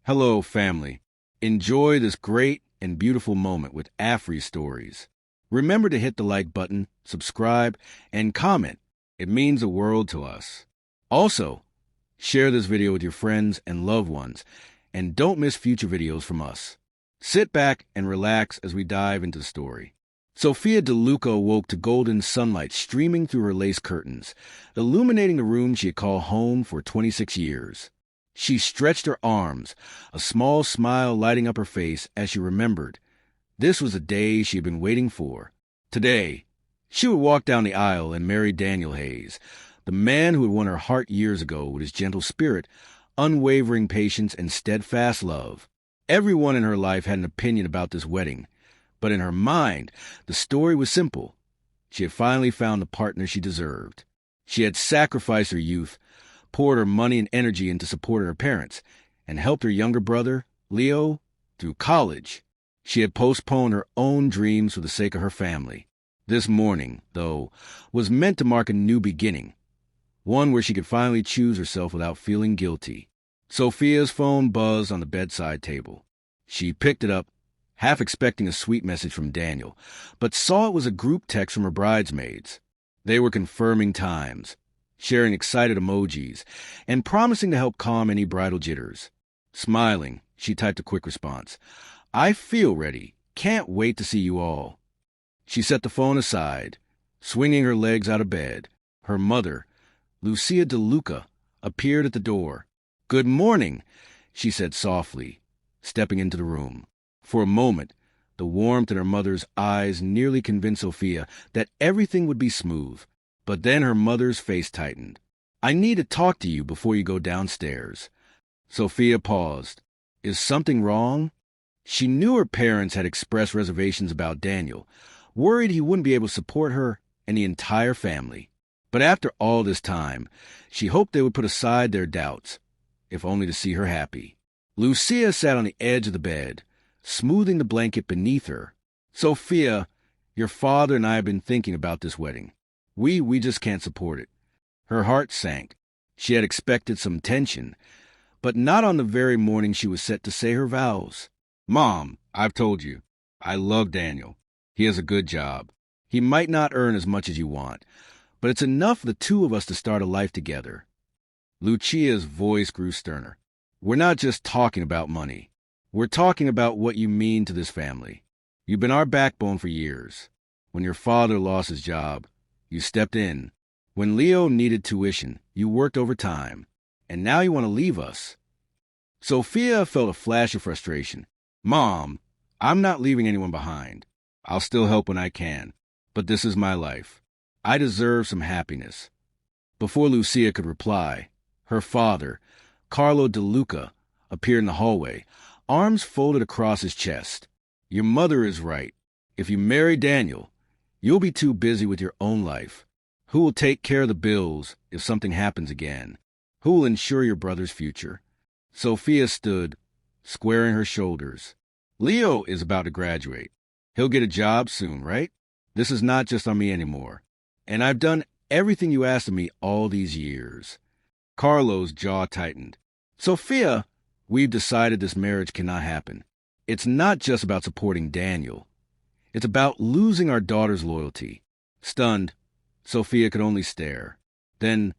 Hello, family. Enjoy this great and beautiful moment with Afri Stories. Remember to hit the like button, subscribe, and comment. It means the world to us. Also, share this video with your friends and loved ones, and don't miss future videos from us. Sit back and relax as we dive into the story. Sofia DeLuca awoke to golden sunlight streaming through her lace curtains, illuminating the room she had called home for 26 years. She stretched her arms, a small smile lighting up her face as she remembered. This was the day she had been waiting for. Today, she would walk down the aisle and marry Daniel Hayes, the man who had won her heart years ago with his gentle spirit, unwavering patience, and steadfast love. Everyone in her life had an opinion about this wedding, but in her mind, the story was simple. She had finally found the partner she deserved. She had sacrificed her youth, poured her money and energy into supporting her parents, and helped her younger brother, Leo, through college. She had postponed her own dreams for the sake of her family. This morning, though, was meant to mark a new beginning, one where she could finally choose herself without feeling guilty. Sofia's phone buzzed on the bedside table. She picked it up, half expecting a sweet message from Daniel, but saw it was a group text from her bridesmaids. They were confirming times, sharing excited emojis, and promising to help calm any bridal jitters. Smiling, she typed a quick response. "I feel ready. Can't wait to see you all." She set the phone aside, swinging her legs out of bed. Her mother, Sofia DeLuca, appeared at the door. "Good morning," she said softly, stepping into the room. For a moment, the warmth in her mother's eyes nearly convinced Sofia that everything would be smooth. But then her mother's face tightened. "I need to talk to you before you go downstairs." Sofia paused. Is something wrong? She knew her parents had expressed reservations about Daniel, worried he wouldn't be able to support her and the entire family. But after all this time, she hoped they would put aside their doubts, if only to see her happy. Lucia sat on the edge of the bed, smoothing the blanket beneath her. "Sofia, your father and I have been thinking about this wedding. We just can't support it." Her heart sank. She had expected some tension, but not on the very morning she was set to say her vows. "Mom, I've told you, I love Daniel. He has a good job. He might not earn as much as you want, but it's enough for the two of us to start a life together." Lucia's voice grew sterner. "We're not just talking about money. We're talking about what you mean to this family. You've been our backbone for years. When your father lost his job, you stepped in. When Leo needed tuition, you worked overtime. And now you want to leave us." Sofia felt a flash of frustration. "Mom, I'm not leaving anyone behind. I'll still help when I can. But this is my life. I deserve some happiness." Before Lucia could reply, her father, Carlo DeLuca, appeared in the hallway, arms folded across his chest. "Your mother is right. If you marry Daniel, you'll be too busy with your own life. Who will take care of the bills if something happens again? Who will ensure your brother's future?" Sofia stood, squaring her shoulders. "Leo is about to graduate. He'll get a job soon, right? This is not just on me anymore. And I've done everything you asked of me all these years." Carlo's jaw tightened. "Sofia, we've decided this marriage cannot happen. It's not just about supporting Daniel. It's about losing our daughter's loyalty." Stunned, Sofia could only stare. Then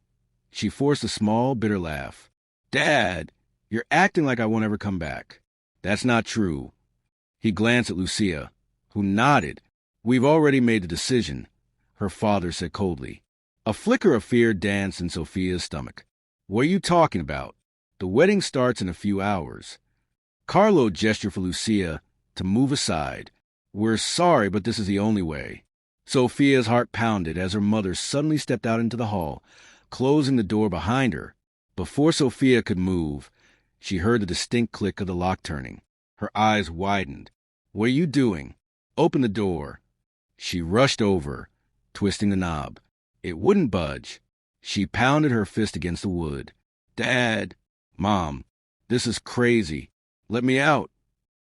she forced a small, bitter laugh. "Dad, you're acting like I won't ever come back. That's not true." He glanced at Lucia, who nodded. "We've already made the decision," her father said coldly. A flicker of fear danced in Sofia's stomach. "What are you talking about? The wedding starts in a few hours." Carlo gestured for Lucia to move aside. "We're sorry, but this is the only way." Sofia's heart pounded as her mother suddenly stepped out into the hall, closing the door behind her. Before Sofia could move, she heard the distinct click of the lock turning. Her eyes widened. "What are you doing? Open the door." She rushed over, twisting the knob. It wouldn't budge. She pounded her fist against the wood. "Dad! Mom! This is crazy. Let me out."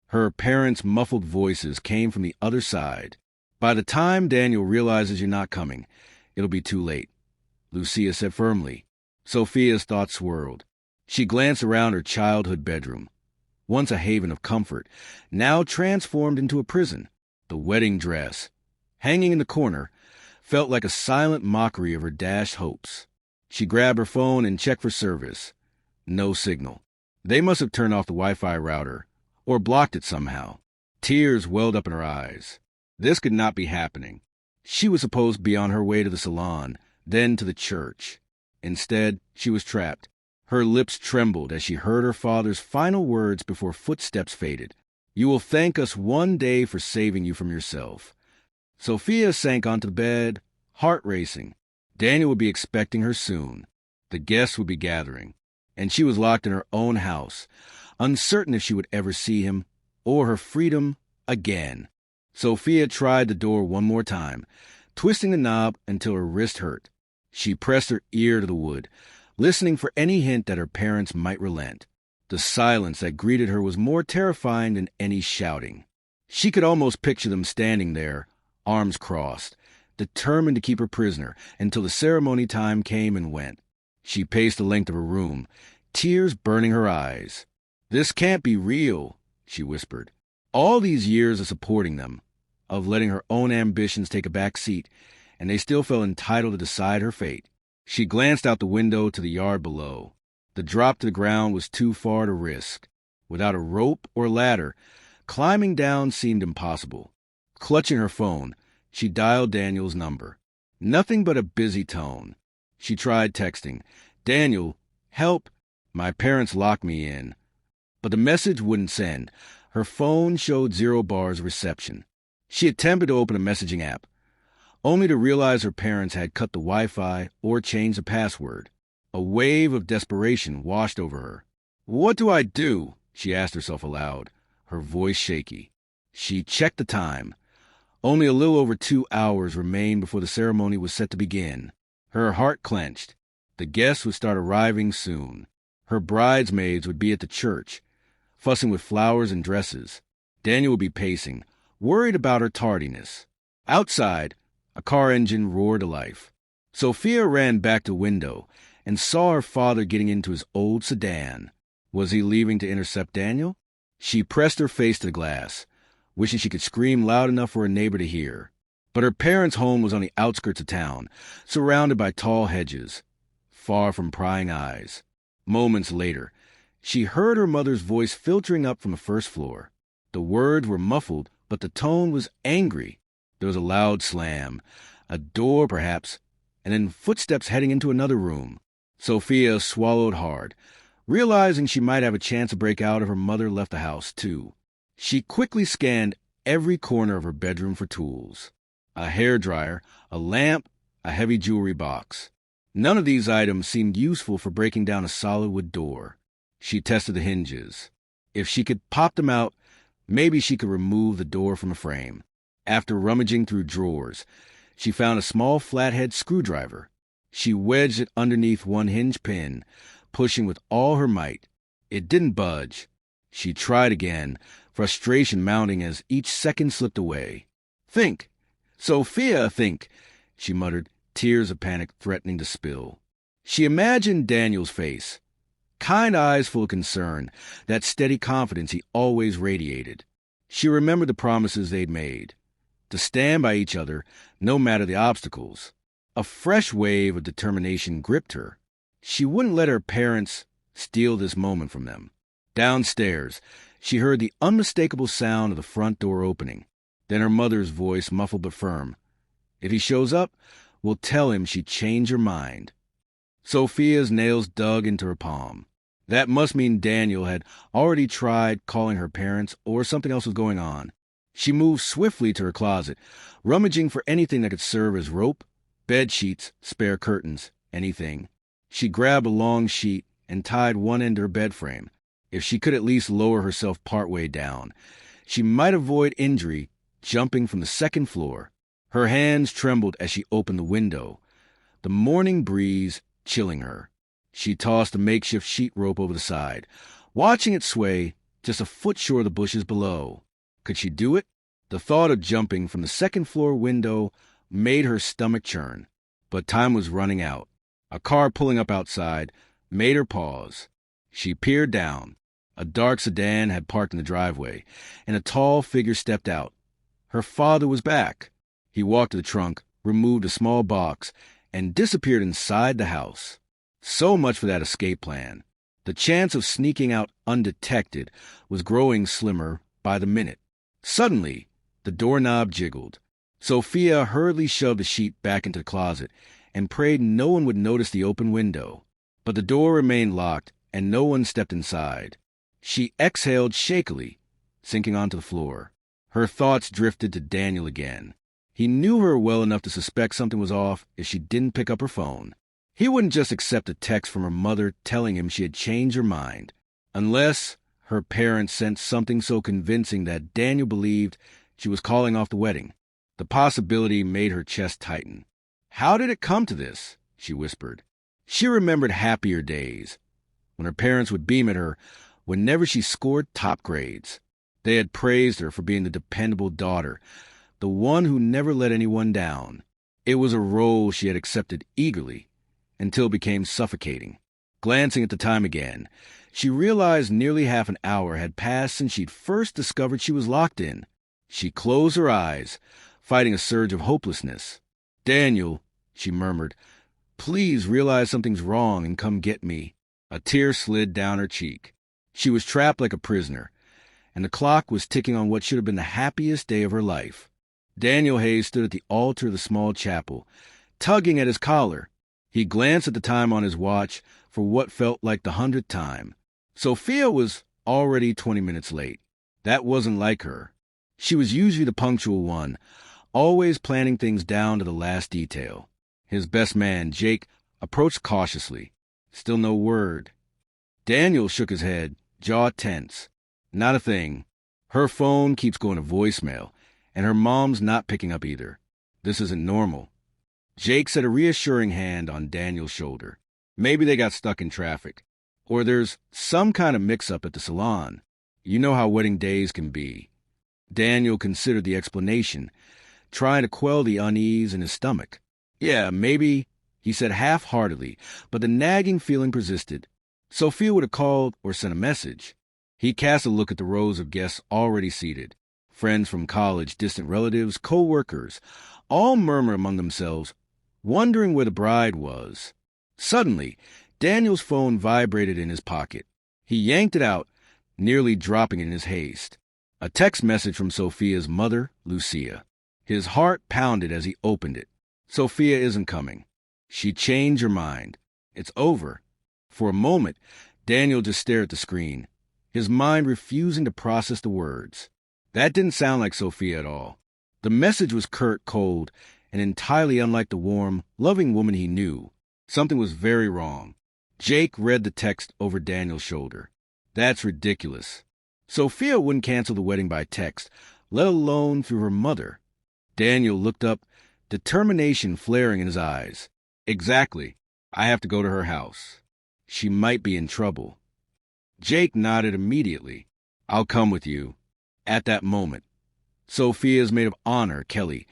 Her parents' muffled voices came from the other side. "By the time Daniel realizes you're not coming, it'll be too late," Lucia said firmly. Sofia's thoughts swirled. She glanced around her childhood bedroom. once a haven of comfort, now transformed into a prison. The wedding dress, hanging in the corner, felt like a silent mockery of her dashed hopes. She grabbed her phone and checked for service. No signal. They must have turned off the Wi-Fi router, or blocked it somehow. Tears welled up in her eyes. This could not be happening. She was supposed to be on her way to the salon, then to the church. Instead, she was trapped. Her lips trembled as she heard her father's final words before footsteps faded. "You will thank us one day for saving you from yourself." Sofia sank onto the bed, heart racing. Daniel would be expecting her soon. The guests would be gathering, and she was locked in her own house, uncertain if she would ever see him or her freedom again. Sofia tried the door one more time, twisting the knob until her wrist hurt. She pressed her ear to the wood, listening for any hint that her parents might relent. The silence that greeted her was more terrifying than any shouting. She could almost picture them standing there, arms crossed, determined to keep her prisoner until the ceremony time came and went. She paced the length of her room, tears burning her eyes. "This can't be real," she whispered. All these years of supporting them, of letting her own ambitions take a back seat, and they still felt entitled to decide her fate. She glanced out the window to the yard below. The drop to the ground was too far to risk. Without a rope or ladder, climbing down seemed impossible. Clutching her phone, she dialed Daniel's number. Nothing but a busy tone. She tried texting, "Daniel, help, my parents locked me in." But the message wouldn't send. Her phone showed 0 bars of reception. She attempted to open a messaging app, only to realize her parents had cut the Wi-Fi or changed the password. A wave of desperation washed over her. "What do I do?" she asked herself aloud, her voice shaky. She checked the time. Only a little over 2 hours remained before the ceremony was set to begin. Her heart clenched. The guests would start arriving soon. Her bridesmaids would be at the church, fussing with flowers and dresses. Daniel would be pacing, worried about her tardiness. Outside, a car engine roared to life. Sofia ran back to the window and saw her father getting into his old sedan. Was he leaving to intercept Daniel? She pressed her face to the glass, wishing she could scream loud enough for a neighbor to hear. But her parents' home was on the outskirts of town, surrounded by tall hedges, far from prying eyes. Moments later, she heard her mother's voice filtering up from the first floor. The words were muffled, but the tone was angry. There was a loud slam, a door perhaps, and then footsteps heading into another room. Sofia swallowed hard, realizing she might have a chance to break out if her mother left the house, too. She quickly scanned every corner of her bedroom for tools. A hairdryer, a lamp, a heavy jewelry box. None of these items seemed useful for breaking down a solid wood door. She tested the hinges. If she could pop them out, maybe she could remove the door from a frame. After rummaging through drawers, she found a small flathead screwdriver. She wedged it underneath one hinge pin, pushing with all her might. It didn't budge. She tried again, frustration mounting as each second slipped away. "Think! Sofia, think!" she muttered, tears of panic threatening to spill. She imagined Daniel's face. Kind eyes full of concern, that steady confidence he always radiated. She remembered the promises they'd made, to stand by each other no matter the obstacles. A fresh wave of determination gripped her. She wouldn't let her parents steal this moment from them. Downstairs, she heard the unmistakable sound of the front door opening. Then her mother's voice, muffled but firm. "If he shows up, we'll tell him she changed her mind." Sofia's nails dug into her palm. That must mean Daniel had already tried calling her parents, or something else was going on. She moved swiftly to her closet, rummaging for anything that could serve as rope, bed sheets, spare curtains, anything. She grabbed a long sheet and tied one end to her bed frame. If she could at least lower herself partway down, she might avoid injury jumping from the second floor. Her hands trembled as she opened the window, the morning breeze chilling her. She tossed the makeshift sheet rope over the side, watching it sway just a foot short of the bushes below. Could she do it? The thought of jumping from the second-floor window made her stomach churn. But time was running out. A car pulling up outside made her pause. She peered down. A dark sedan had parked in the driveway, and a tall figure stepped out. Her father was back. He walked to the trunk, removed a small box, and disappeared inside the house. So much for that escape plan. The chance of sneaking out undetected was growing slimmer by the minute. Suddenly, the doorknob jiggled. Sofia hurriedly shoved the sheet back into the closet and prayed no one would notice the open window. But the door remained locked, and no one stepped inside. She exhaled shakily, sinking onto the floor. Her thoughts drifted to Daniel again. He knew her well enough to suspect something was off if she didn't pick up her phone. He wouldn't just accept a text from her mother telling him she had changed her mind, unless her parents sent something so convincing that Daniel believed she was calling off the wedding. The possibility made her chest tighten. "How did it come to this?" she whispered. She remembered happier days, when her parents would beam at her whenever she scored top grades. They had praised her for being the dependable daughter, the one who never let anyone down. It was a role she had accepted eagerly, until it became suffocating. Glancing at the time again, she realized nearly half an hour had passed since she'd first discovered she was locked in. She closed her eyes, fighting a surge of hopelessness. "Daniel," she murmured, "please realize something's wrong and come get me." A tear slid down her cheek. She was trapped like a prisoner, and the clock was ticking on what should have been the happiest day of her life. Daniel Hayes stood at the altar of the small chapel, tugging at his collar. He glanced at the time on his watch for what felt like the 100th time. Sofia was already 20 minutes late. That wasn't like her. She was usually the punctual one, always planning things down to the last detail. His best man, Jake, approached cautiously. Still no word. Daniel shook his head, jaw tense. Not a thing. Her phone keeps going to voicemail, and her mom's not picking up either. This isn't normal. Jake set a reassuring hand on Daniel's shoulder. Maybe they got stuck in traffic. Or there's some kind of mix-up at the salon. You know how wedding days can be. Daniel considered the explanation, trying to quell the unease in his stomach. "Yeah, maybe," he said half-heartedly, but the nagging feeling persisted. Sofia would have called or sent a message. He cast a look at the rows of guests already seated. Friends from college, distant relatives, co-workers, all murmured among themselves, wondering where the bride was. Suddenly, Daniel's phone vibrated in his pocket. He yanked it out, nearly dropping it in his haste. A text message from Sofia's mother, Lucia. His heart pounded as he opened it. "Sofia isn't coming. She changed her mind. It's over." For a moment, Daniel just stared at the screen, his mind refusing to process the words. That didn't sound like Sofia at all. The message was curt, cold, and entirely unlike the warm, loving woman he knew. Something was very wrong. Jake read the text over Daniel's shoulder. "That's ridiculous. Sofia wouldn't cancel the wedding by text, let alone through her mother." Daniel looked up, determination flaring in his eyes. "Exactly. I have to go to her house. She might be in trouble." Jake nodded immediately. "I'll come with you." At that moment, Sofia's maid of honor, Kelly,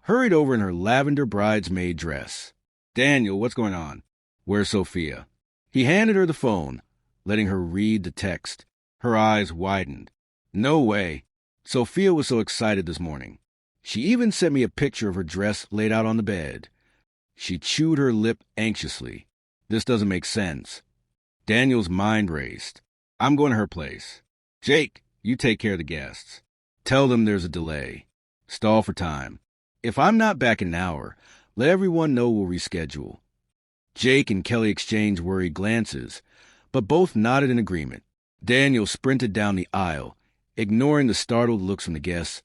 hurried over in her lavender bridesmaid dress. "Daniel, what's going on? Where's Sofia?" He handed her the phone, letting her read the text. Her eyes widened. "No way. Sofia was so excited this morning. She even sent me a picture of her dress laid out on the bed." She chewed her lip anxiously. This doesn't make sense. Daniel's mind raced. "I'm going to her place. Jake, you take care of the guests. Tell them there's a delay. Stall for time. If I'm not back in an hour, let everyone know we'll reschedule." Jake and Kelly exchanged worried glances, but both nodded in agreement. Daniel sprinted down the aisle, ignoring the startled looks from the guests,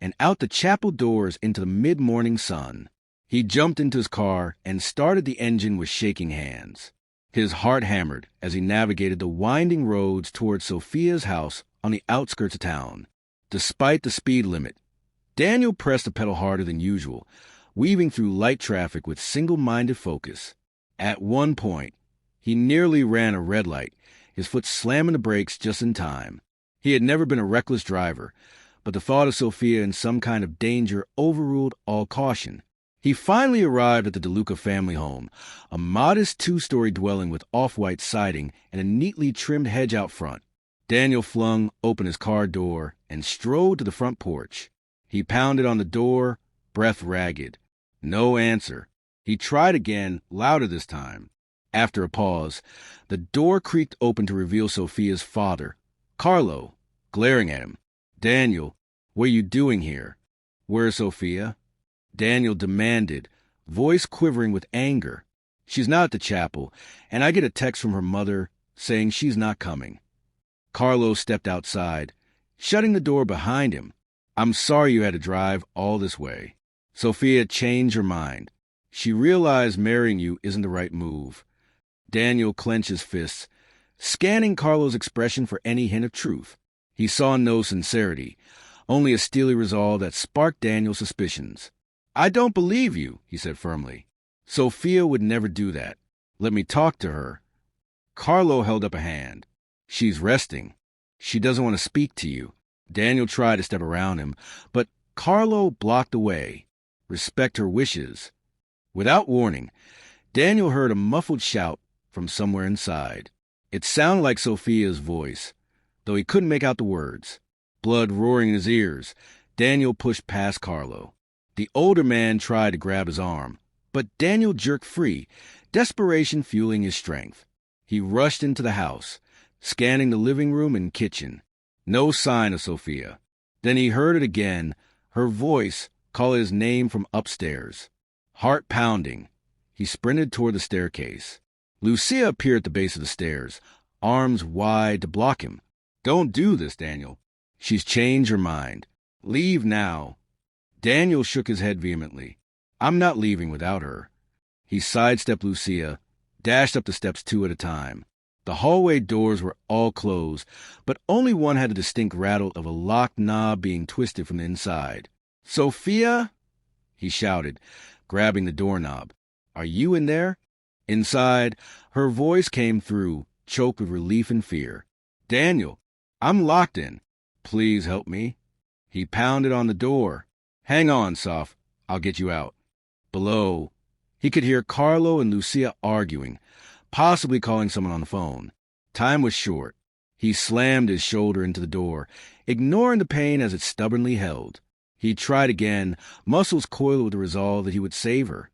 and out the chapel doors into the mid-morning sun. He jumped into his car and started the engine with shaking hands. His heart hammered as he navigated the winding roads towards Sofia's house on the outskirts of town. Despite the speed limit, Daniel pressed the pedal harder than usual, weaving through light traffic with single-minded focus. At one point, he nearly ran a red light, his foot slamming the brakes just in time. He had never been a reckless driver, but the thought of Sofia in some kind of danger overruled all caution. He finally arrived at the DeLuca family home, a modest 2-story dwelling with off-white siding and a neatly trimmed hedge out front. Daniel flung open his car door and strode to the front porch. He pounded on the door, breath ragged. No answer. He tried again, louder this time. After a pause, the door creaked open to reveal Sofia's father, Carlo, glaring at him. "Daniel, what are you doing here?" "Where's Sofia?" Daniel demanded, voice quivering with anger. "She's not at the chapel, and I get a text from her mother saying she's not coming." Carlo stepped outside, shutting the door behind him. "I'm sorry you had to drive all this way." Sofia changed her mind. She realized marrying you isn't the right move. Daniel clenched his fists, scanning Carlo's expression for any hint of truth. He saw no sincerity, only a steely resolve that sparked Daniel's suspicions. "I don't believe you," he said firmly. "Sofia would never do that. Let me talk to her." Carlo held up a hand. "She's resting. She doesn't want to speak to you." Daniel tried to step around him, but Carlo blocked the way. "Respect her wishes." Without warning, Daniel heard a muffled shout from somewhere inside. It sounded like Sofia's voice, though he couldn't make out the words. Blood roaring in his ears, Daniel pushed past Carlo. The older man tried to grab his arm, but Daniel jerked free, desperation fueling his strength. He rushed into the house, scanning the living room and kitchen. No sign of Sofia. Then he heard it again, her voice call his name from upstairs. Heart pounding, he sprinted toward the staircase. Lucia appeared at the base of the stairs, arms wide to block him. "Don't do this, Daniel. She's changed her mind. Leave now." Daniel shook his head vehemently. "I'm not leaving without her." He sidestepped Lucia, dashed up the steps two at a time. The hallway doors were all closed, but only one had a distinct rattle of a locked knob being twisted from the inside. "Sofia!" he shouted, grabbing the doorknob. "Are you in there?" Inside, her voice came through, choked with relief and fear. "Daniel, I'm locked in. Please help me." He pounded on the door. "Hang on, Sof. I'll get you out." Below, he could hear Carlo and Lucia arguing, possibly calling someone on the phone. Time was short. He slammed his shoulder into the door, ignoring the pain as it stubbornly held. He tried again, muscles coiled with the resolve that he would save her.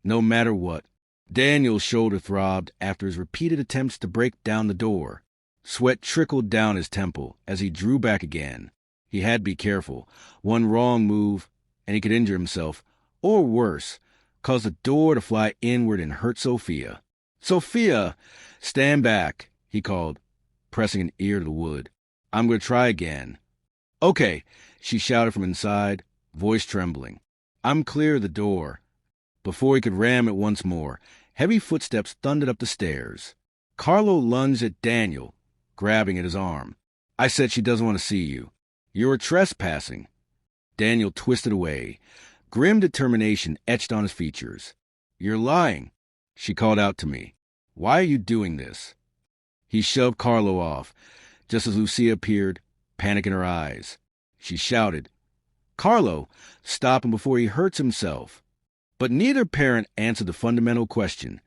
No matter what. Daniel's shoulder throbbed after his repeated attempts to break down the door. Sweat trickled down his temple as he drew back again. He had to be careful. One wrong move, and he could injure himself, or worse, cause the door to fly inward and hurt Sofia. "Sofia, stand back," he called, pressing an ear to the wood. "I'm going to try again." "Okay," she shouted from inside, voice trembling. "I'm clear of the door." Before he could ram it once more, heavy footsteps thundered up the stairs. Carlo lunged at Daniel, grabbing at his arm. "I said she doesn't want to see you. You're trespassing." Daniel twisted away. Grim determination etched on his features. "You're lying," she called out to me. "Why are you doing this?" He shoved Carlo off, just as Lucia appeared, panic in her eyes. She shouted, "Carlo, stop him before he hurts himself." But neither parent answered the fundamental question.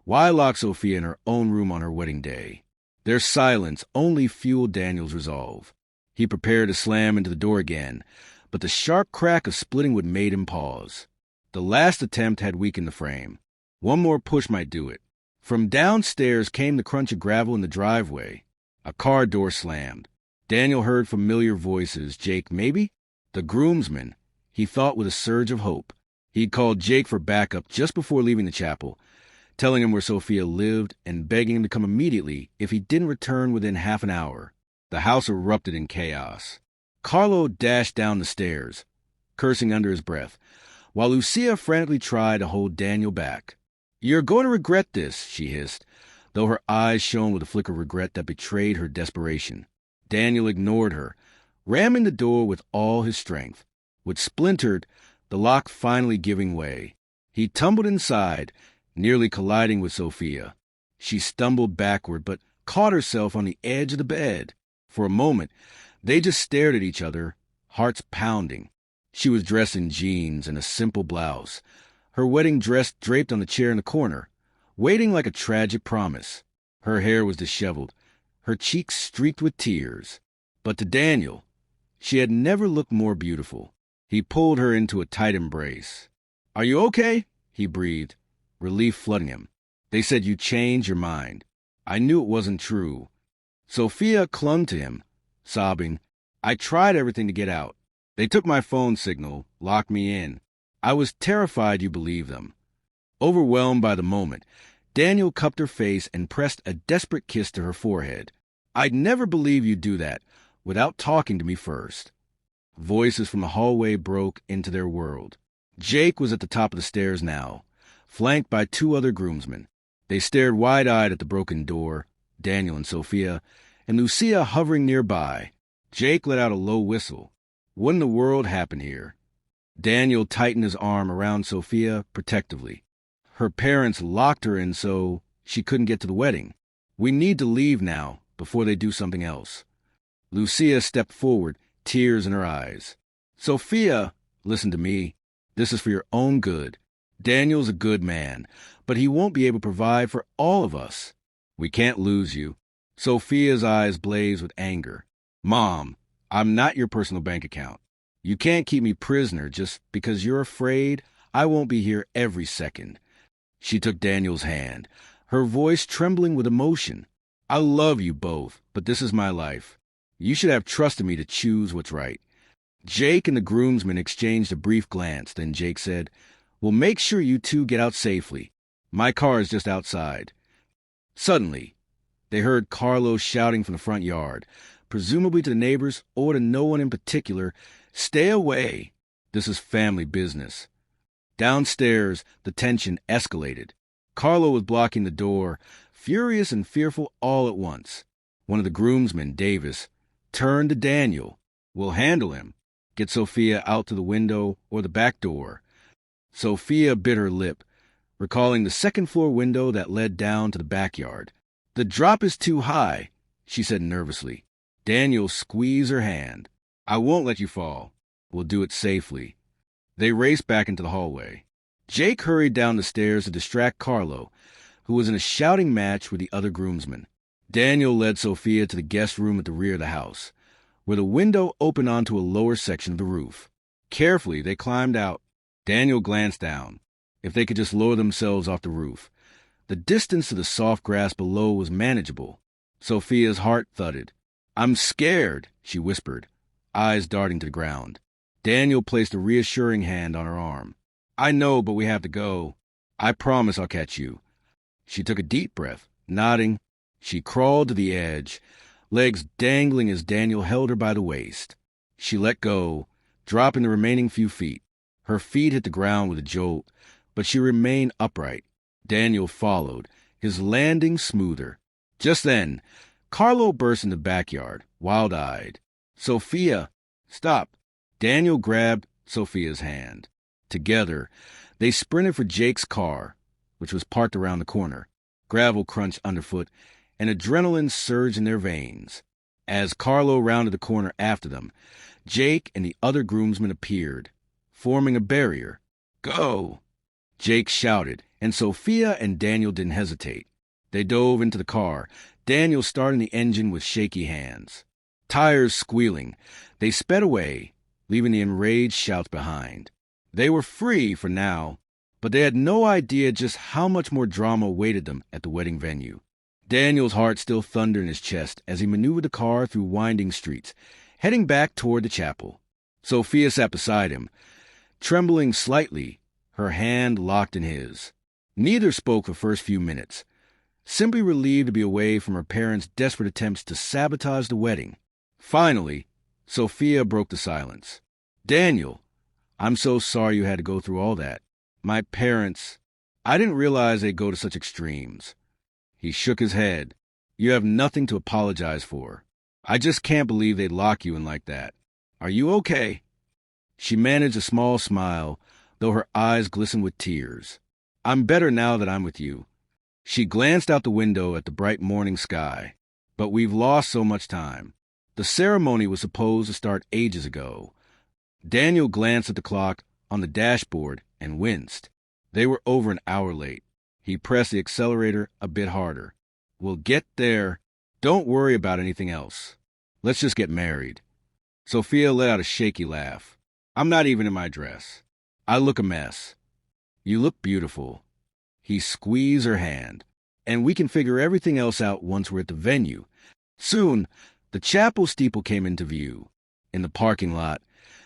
Why lock Sofia in her own room on her wedding day? Their silence only fueled Daniel's resolve. He prepared to slam into the door again, but the sharp crack of splitting wood made him pause. The last attempt had weakened the frame. One more push might do it. From downstairs came the crunch of gravel in the driveway. A car door slammed. Daniel heard familiar voices. Jake, maybe? The groomsman, he thought with a surge of hope. He'd called Jake for backup just before leaving the chapel, telling him where Sofia lived and begging him to come immediately if he didn't return within half an hour. The house erupted in chaos. Carlo dashed down the stairs, cursing under his breath, while Lucia frantically tried to hold Daniel back. "You're going to regret this," she hissed, though her eyes shone with a flicker of regret that betrayed her desperation. Daniel ignored her, ramming the door with all his strength. With splintered, the lock finally giving way. He tumbled inside, nearly colliding with Sofia. She stumbled backward, but caught herself on the edge of the bed. For a moment, they just stared at each other, hearts pounding. She was dressed in jeans and a simple blouse, her wedding dress draped on the chair in the corner, waiting like a tragic promise. Her hair was disheveled, her cheeks streaked with tears. But to Daniel, she had never looked more beautiful. He pulled her into a tight embrace. "Are you okay?" he breathed, relief flooding him. "They said you changed your mind. I knew it wasn't true." Sofia clung to him, sobbing, "I tried everything to get out. They took my phone signal, locked me in. I was terrified you believed them." Overwhelmed by the moment, Daniel cupped her face and pressed a desperate kiss to her forehead. "I'd never believe you'd do that without talking to me first." Voices from the hallway broke into their world. Jake was at the top of the stairs now, flanked by two other groomsmen. They stared wide-eyed at the broken door, Daniel and Sofia, and Lucia hovering nearby. Jake let out a low whistle. What in the world happened here? Daniel tightened his arm around Sofia protectively. Her parents locked her in so she couldn't get to the wedding. "We need to leave now, before they do something else." Lucia stepped forward, tears in her eyes. "Sofia, listen to me. This is for your own good. Daniel's a good man, but he won't be able to provide for all of us. We can't lose you." Sofia's eyes blazed with anger. "Mom, I'm not your personal bank account. You can't keep me prisoner just because you're afraid I won't be here every second." She took Daniel's hand, her voice trembling with emotion. "I love you both, but this is my life. You should have trusted me to choose what's right." Jake and the groomsmen exchanged a brief glance, then Jake said, "Well, make sure you two get out safely. My car is just outside." Suddenly, they heard Carlos shouting from the front yard, presumably to the neighbors or to no one in particular, "Stay away. This is family business." Downstairs, the tension escalated. Carlo was blocking the door, furious and fearful all at once. One of the groomsmen, Davis, turned to Daniel. "We'll handle him. Get Sofia out to the window or the back door." Sofia bit her lip, recalling the second-floor window that led down to the backyard. "The drop is too high," she said nervously. Daniel squeezed her hand. "I won't let you fall. We'll do it safely." They raced back into the hallway. Jake hurried down the stairs to distract Carlo, who was in a shouting match with the other groomsmen. Daniel led Sofia to the guest room at the rear of the house, where the window opened onto a lower section of the roof. Carefully, they climbed out. Daniel glanced down. If they could just lower themselves off the roof. The distance to the soft grass below was manageable. Sofia's heart thudded. "I'm scared," she whispered, eyes darting to the ground. Daniel placed a reassuring hand on her arm. "I know, but we have to go. I promise I'll catch you." She took a deep breath, nodding. She crawled to the edge, legs dangling as Daniel held her by the waist. She let go, dropping the remaining few feet. Her feet hit the ground with a jolt, but she remained upright. Daniel followed, his landing smoother. Just then, Carlo burst in the backyard, wild-eyed. "Sofia, stop!" Daniel grabbed Sofia's hand. Together, they sprinted for Jake's car, which was parked around the corner. Gravel crunched underfoot, and adrenaline surged in their veins. As Carlo rounded the corner after them, Jake and the other groomsmen appeared, forming a barrier. "Go!" Jake shouted, and Sofia and Daniel didn't hesitate. They dove into the car, Daniel starting the engine with shaky hands. Tires squealing, they sped away, leaving the enraged shouts behind. They were free for now, but they had no idea just how much more drama awaited them at the wedding venue. Daniel's heart still thundered in his chest as he maneuvered the car through winding streets, heading back toward the chapel. Sofia sat beside him, trembling slightly, her hand locked in his. Neither spoke for the first few minutes, simply relieved to be away from her parents' desperate attempts to sabotage the wedding. Finally, Sofia broke the silence. "Daniel, I'm so sorry you had to go through all that. My parents, I didn't realize they'd go to such extremes." He shook his head. "You have nothing to apologize for. I just can't believe they'd lock you in like that. Are you okay?" She managed a small smile, though her eyes glistened with tears. "I'm better now that I'm with you." She glanced out the window at the bright morning sky. "But we've lost so much time. The ceremony was supposed to start ages ago." Daniel glanced at the clock on the dashboard and winced. They were over an hour late. He pressed the accelerator a bit harder. "We'll get there Don't worry about anything else. Let's just get married. Sophia let out a shaky laugh. I'm not even in my dress. I look a mess. You look beautiful. He squeezed her hand. And we can figure everything else out once we're at the venue. Soon, the chapel steeple came into view. In the parking lot,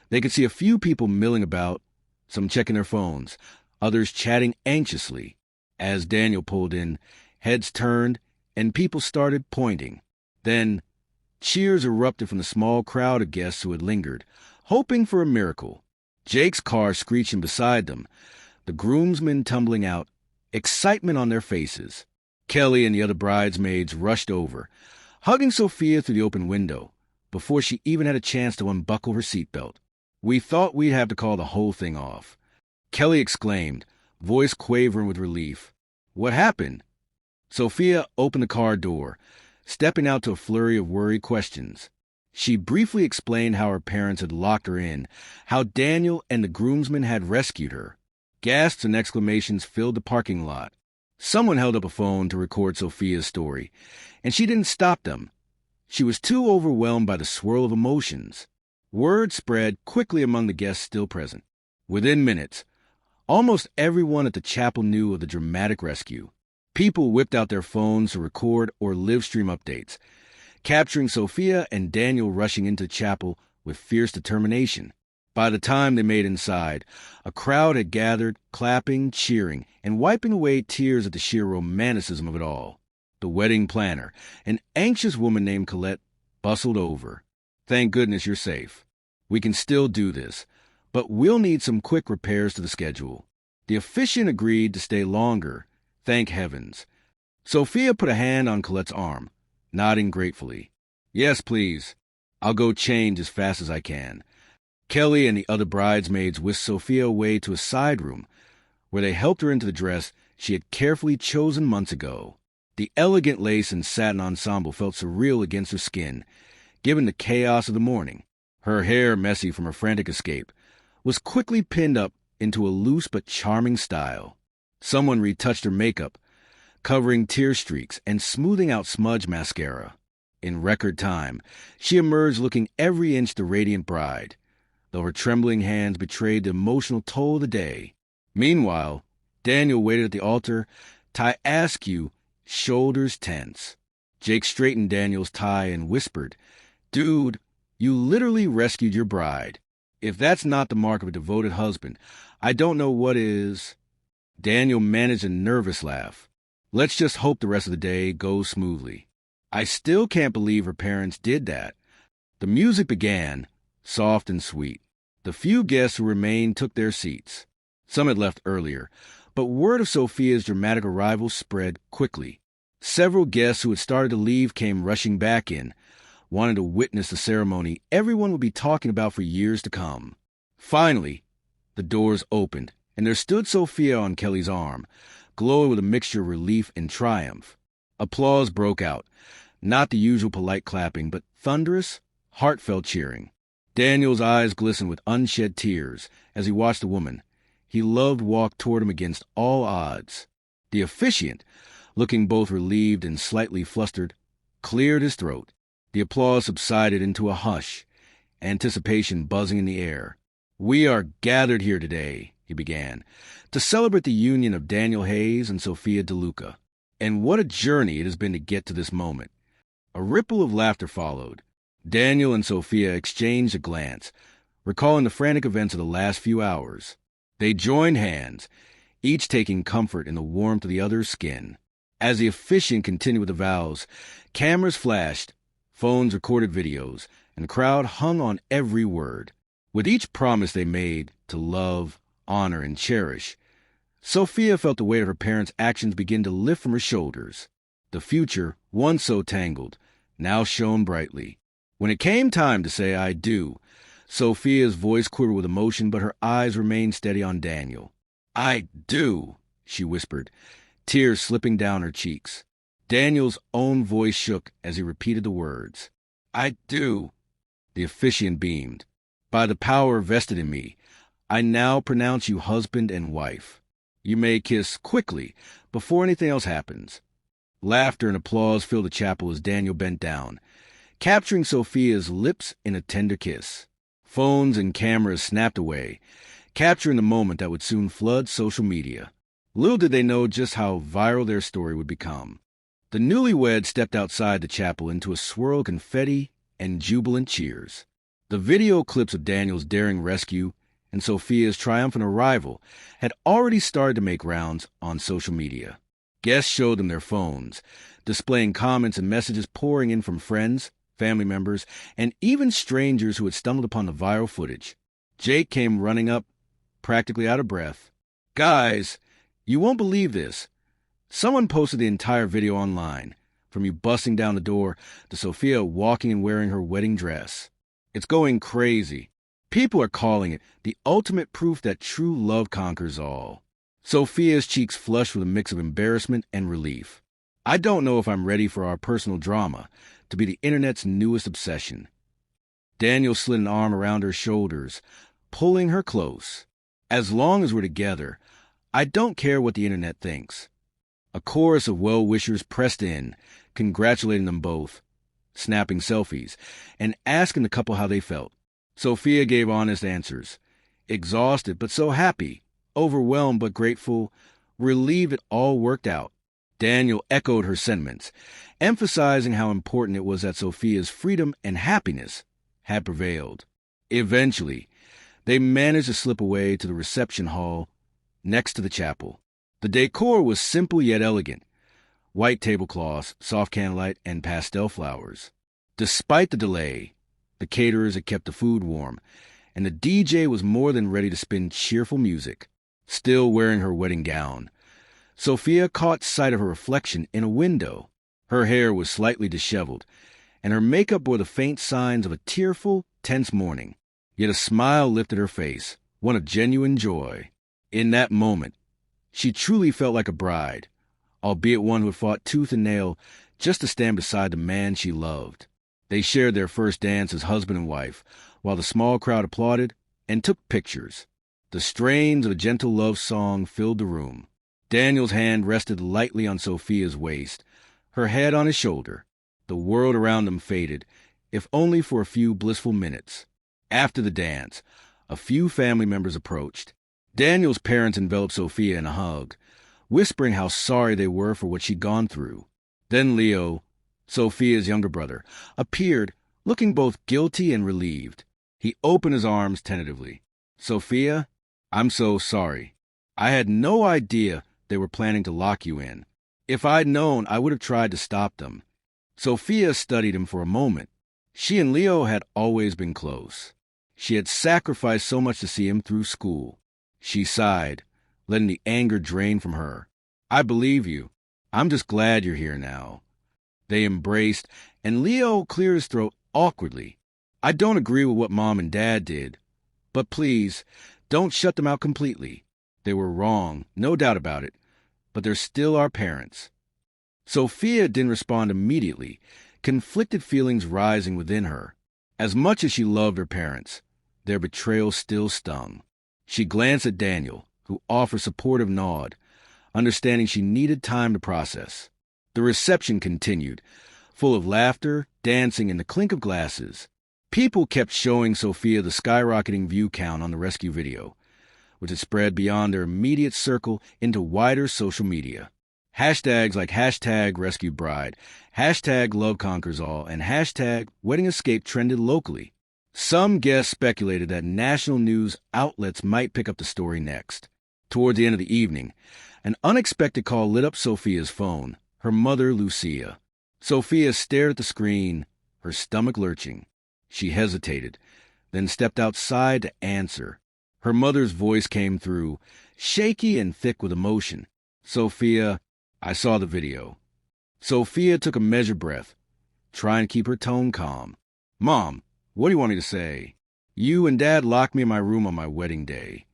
they could see a few people milling about, some checking their phones, others chatting anxiously. As Daniel pulled in, heads turned, and people started pointing. Then, cheers erupted from the small crowd of guests who had lingered, hoping for a miracle. Jake's car screeching beside them, the groomsmen tumbling out, excitement on their faces. Kelly and the other bridesmaids rushed over, hugging Sophia through the open window, before she even had a chance to unbuckle her seatbelt. We thought we'd have to call the whole thing off. Kelly exclaimed, voice quavering with relief. What happened? Sophia opened the car door, stepping out to a flurry of worried questions. She briefly explained how her parents had locked her in, how Daniel and the groomsmen had rescued her. Gasps and exclamations filled the parking lot. Someone held up a phone to record Sophia's story, and she didn't stop them. She was too overwhelmed by the swirl of emotions. Word spread quickly among the guests still present. Within minutes, almost everyone at the chapel knew of the dramatic rescue. People whipped out their phones to record or live stream updates, capturing Sophia and Daniel rushing into chapel with fierce determination. By the time they made inside, a crowd had gathered, clapping, cheering, and wiping away tears at the sheer romanticism of it all. The wedding planner, an anxious woman named Colette, bustled over. Thank goodness you're safe. We can still do this, but we'll need some quick repairs to the schedule. The officiant agreed to stay longer, thank heavens. Sophia put a hand on Colette's arm, nodding gratefully. Yes, please. I'll go change as fast as I can. Kelly and the other bridesmaids whisked Sophia away to a side room, where they helped her into the dress she had carefully chosen months ago. The elegant lace and satin ensemble felt surreal against her skin, given the chaos of the morning. Her hair, messy from her frantic escape, was quickly pinned up into a loose but charming style. Someone retouched her makeup, covering tear streaks and smoothing out smudge mascara. In record time, she emerged looking every inch the radiant bride, though her trembling hands betrayed the emotional toll of the day. Meanwhile, Daniel waited at the altar, tie askew, shoulders tense. Jake straightened Daniel's tie and whispered, Dude, you literally rescued your bride. If that's not the mark of a devoted husband, I don't know what is. Daniel managed a nervous laugh. Let's just hope the rest of the day goes smoothly. I still can't believe her parents did that. The music began, soft and sweet. The few guests who remained took their seats. Some had left earlier, but word of Sophia's dramatic arrival spread quickly. Several guests who had started to leave came rushing back in, wanting to witness the ceremony everyone would be talking about for years to come. Finally, the doors opened, and there stood Sophia on Kelly's arm, glowing with a mixture of relief and triumph. Applause broke out, not the usual polite clapping, but thunderous, heartfelt cheering. Daniel's eyes glistened with unshed tears as he watched the woman he loved walk toward him against all odds. The officiant, looking both relieved and slightly flustered, cleared his throat. The applause subsided into a hush, anticipation buzzing in the air. We are gathered here today, he began, to celebrate the union of Daniel Hayes and Sofia DeLuca. And what a journey it has been to get to this moment. A ripple of laughter followed. Daniel and Sophia exchanged a glance, recalling the frantic events of the last few hours. They joined hands, each taking comfort in the warmth of the other's skin. As the officiant continued with the vows, cameras flashed, phones recorded videos, and the crowd hung on every word. With each promise they made to love, honor, and cherish, Sophia felt the weight of her parents' actions begin to lift from her shoulders. The future, once so tangled, now shone brightly. When it came time to say I do, Sophia's voice quivered with emotion, but her eyes remained steady on Daniel. I do, she whispered, tears slipping down her cheeks. Daniel's own voice shook as he repeated the words. I do. The officiant beamed. By the power vested in me, I now pronounce you husband and wife. You may kiss quickly before anything else happens. Laughter and applause filled the chapel as Daniel bent down, capturing Sofia's lips in a tender kiss. Phones and cameras snapped away, capturing the moment that would soon flood social media. Little did they know just how viral their story would become. The newlyweds stepped outside the chapel into a swirl of confetti and jubilant cheers. The video clips of Daniel's daring rescue and Sofia's triumphant arrival had already started to make rounds on social media. Guests showed them their phones, displaying comments and messages pouring in from friends, family members, and even strangers who had stumbled upon the viral footage. Jake came running up, practically out of breath. "Guys, you won't believe this. Someone posted the entire video online, from you busting down the door to Sofia walking and wearing her wedding dress. It's going crazy. People are calling it the ultimate proof that true love conquers all." Sofia's cheeks flushed with a mix of embarrassment and relief. "I don't know if I'm ready for our personal drama to be the internet's newest obsession." Daniel slid an arm around her shoulders, pulling her close. "As long as we're together, I don't care what the internet thinks." A chorus of well-wishers pressed in, congratulating them both, snapping selfies, and asking the couple how they felt. Sofia gave honest answers. Exhausted, but so happy. Overwhelmed, but grateful. Relieved it all worked out. Daniel echoed her sentiments, emphasizing how important it was that Sofia's freedom and happiness had prevailed. Eventually, they managed to slip away to the reception hall next to the chapel. The decor was simple yet elegant. White tablecloths, soft candlelight, and pastel flowers. Despite the delay, the caterers had kept the food warm, and the DJ was more than ready to spin cheerful music. Still wearing her wedding gown, Sofia caught sight of her reflection in a window. Her hair was slightly disheveled, and her makeup bore the faint signs of a tearful, tense morning. Yet a smile lifted her face, one of genuine joy. In that moment, she truly felt like a bride, albeit one who had fought tooth and nail just to stand beside the man she loved. They shared their first dance as husband and wife, while the small crowd applauded and took pictures. The strains of a gentle love song filled the room. Daniel's hand rested lightly on Sofia's waist, her head on his shoulder. The world around them faded, if only for a few blissful minutes. After the dance, a few family members approached. Daniel's parents enveloped Sofia in a hug, whispering how sorry they were for what she'd gone through. Then Leo, Sofia's younger brother, appeared, looking both guilty and relieved. He opened his arms tentatively. "Sofia, I'm so sorry. I had no idea they were planning to lock you in. If I'd known, I would have tried to stop them." Sofia studied him for a moment. She and Leo had always been close. She had sacrificed so much to see him through school. She sighed, letting the anger drain from her. "I believe you. I'm just glad you're here now." They embraced, and Leo cleared his throat awkwardly. "I don't agree with what Mom and Dad did, but please, don't shut them out completely. They were wrong, no doubt about it, but they're still our parents." Sofia didn't respond immediately, conflicted feelings rising within her. As much as she loved her parents, their betrayal still stung. She glanced at Daniel, who offered a supportive nod, understanding she needed time to process. The reception continued, full of laughter, dancing, and the clink of glasses. People kept showing Sofia the skyrocketing view count on the rescue video, which had spread beyond their immediate circle into wider social media. Hashtags like #RescueBride, #LoveConquersAll, and #WeddingEscape trended locally. Some guests speculated that national news outlets might pick up the story next. Toward the end of the evening, an unexpected call lit up Sofia's phone, her mother, Lucia. Sofia stared at the screen, her stomach lurching. She hesitated, then stepped outside to answer. Her mother's voice came through, shaky and thick with emotion. "Sofia, I saw the video." Sofia took a measured breath, trying to keep her tone calm. "Mom, what do you want me to say? You and Dad locked me in my room on my wedding day."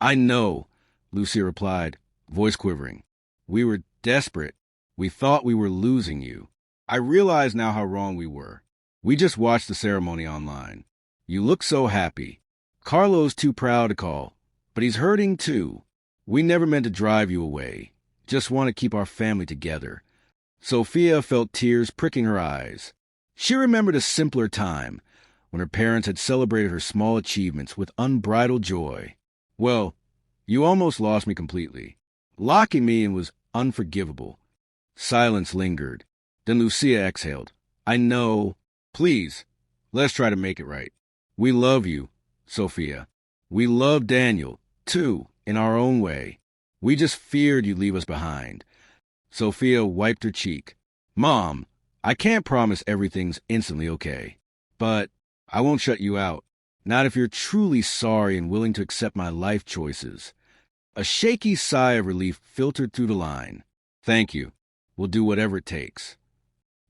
"I know," Lucia replied, voice quivering. "We were desperate. We thought we were losing you. I realize now how wrong we were. We just watched the ceremony online. You look so happy. Carlo's too proud to call, but he's hurting too. We never meant to drive you away. Just want to keep our family together. Sophia felt tears pricking her eyes. She remembered a simpler time, when her parents had celebrated her small achievements with unbridled joy. Well, you almost lost me completely. Locking me in was unforgivable. Silence lingered. Then Lucia exhaled. I know. Please, let's try to make it right. We love you, Sophia. We love Daniel, too, in our own way. We just feared you'd leave us behind. Sophia wiped her cheek. Mom, I can't promise everything's instantly okay. But I won't shut you out. Not if you're truly sorry and willing to accept my life choices. A shaky sigh of relief filtered through the line. Thank you. We'll do whatever it takes.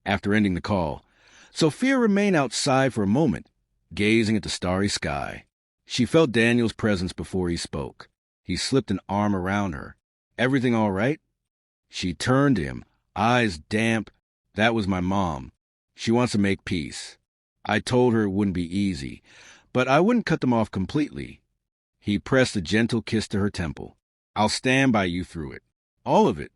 After ending the call, Sophia remained outside for a moment, gazing at the starry sky. She felt Daniel's presence before he spoke. He slipped an arm around her. Everything all right? She turned to him, eyes damp. That was my mom. She wants to make peace. I told her it wouldn't be easy, but I wouldn't cut them off completely. He pressed a gentle kiss to her temple. I'll stand by you through it. All of it.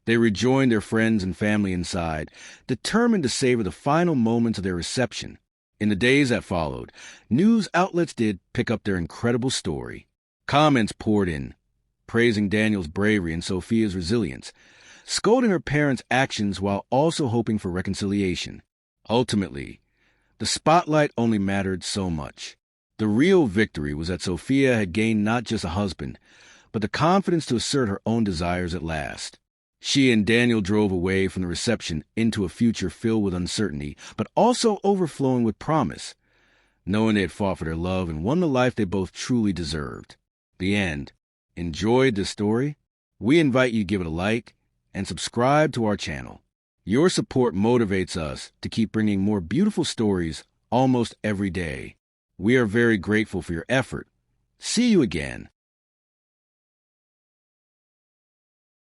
They rejoined their friends and family inside, determined to savor the final moments of their reception. In the days that followed, news outlets did pick up their incredible story. Comments poured in, praising Daniel's bravery and Sophia's resilience, scolding her parents' actions while also hoping for reconciliation. Ultimately, the spotlight only mattered so much. The real victory was that Sophia had gained not just a husband, but the confidence to assert her own desires at last. She and Daniel drove away from the reception into a future filled with uncertainty, but also overflowing with promise, knowing they had fought for their love and won the life they both truly deserved. The end. Enjoyed this story? We invite you to give it a like and subscribe to our channel. Your support motivates us to keep bringing more beautiful stories almost every day. We are very grateful for your effort. See you again.